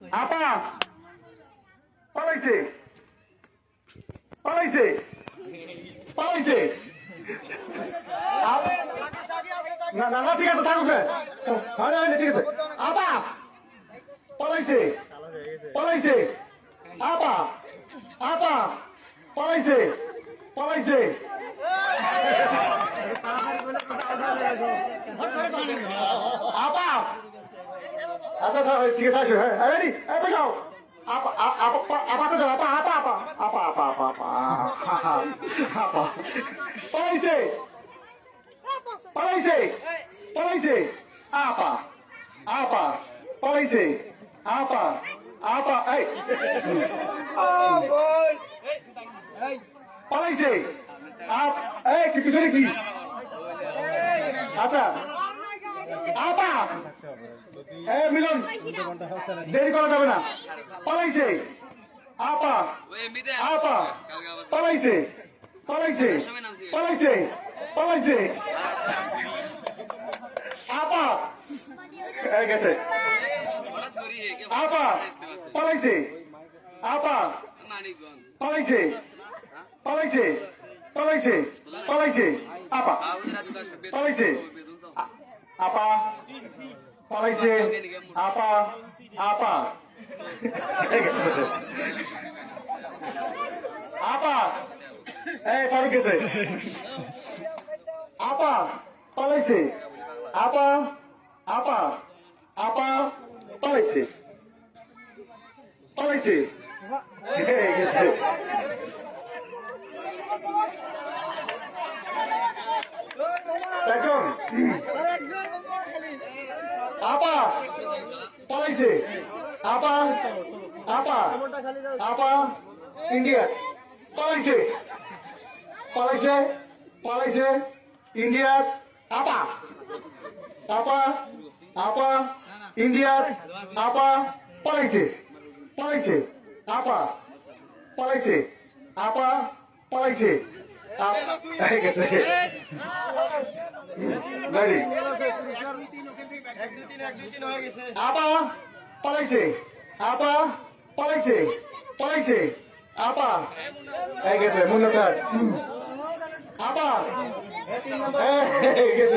আপা পালাইছে পালাইছে পালাইছে না না না ঠিক আছে থাকুক না ঠিক আছে আপা পালাইছে পালাইছে আপা আপা পালাইছে পালাইছে আপা আচ্ছা ঠিক আছে আসো হ্যাঁ রেডি যাও আপা আপা আপা তো যাও আপা আপা আপা আপা আপা আপা আপা আপা পালাইছে পালাইছে পালাইছে আপা আপা পালাইছে আপা আপা এই পালাইছে এই কি পিছনে কি আচ্ছা আপা মিলন দেরি করা যাবে না পালাইছে আপা আপা পালাইছে পালাইছে পালাইছে পালাইছে আপা গেছে আপা পালাইছে আপা পালাইছে পালাইছে পালাইছে পালাইছে আপা পালাইছে আপা পালাইছে আপা আপা আপা এই ফারুক গেছে আপা পালাইছে আপা আপা আপা পালাইছে পালাইছে গেছে একজন আপা পালাইছে আপা আপা আপা ইন্ডিয়া পালাইছে পালাইছে পালাইছে ইন্ডিয়া আপা আপা আপা ইন্ডিয়া আপা পালাইছে পালাইছে আপা পালাইছে আপা পালাইছে গেছে আপা পালাইছে আপা পালাইছে পালাইছে আপা গেছে মুন্না আপা গেছে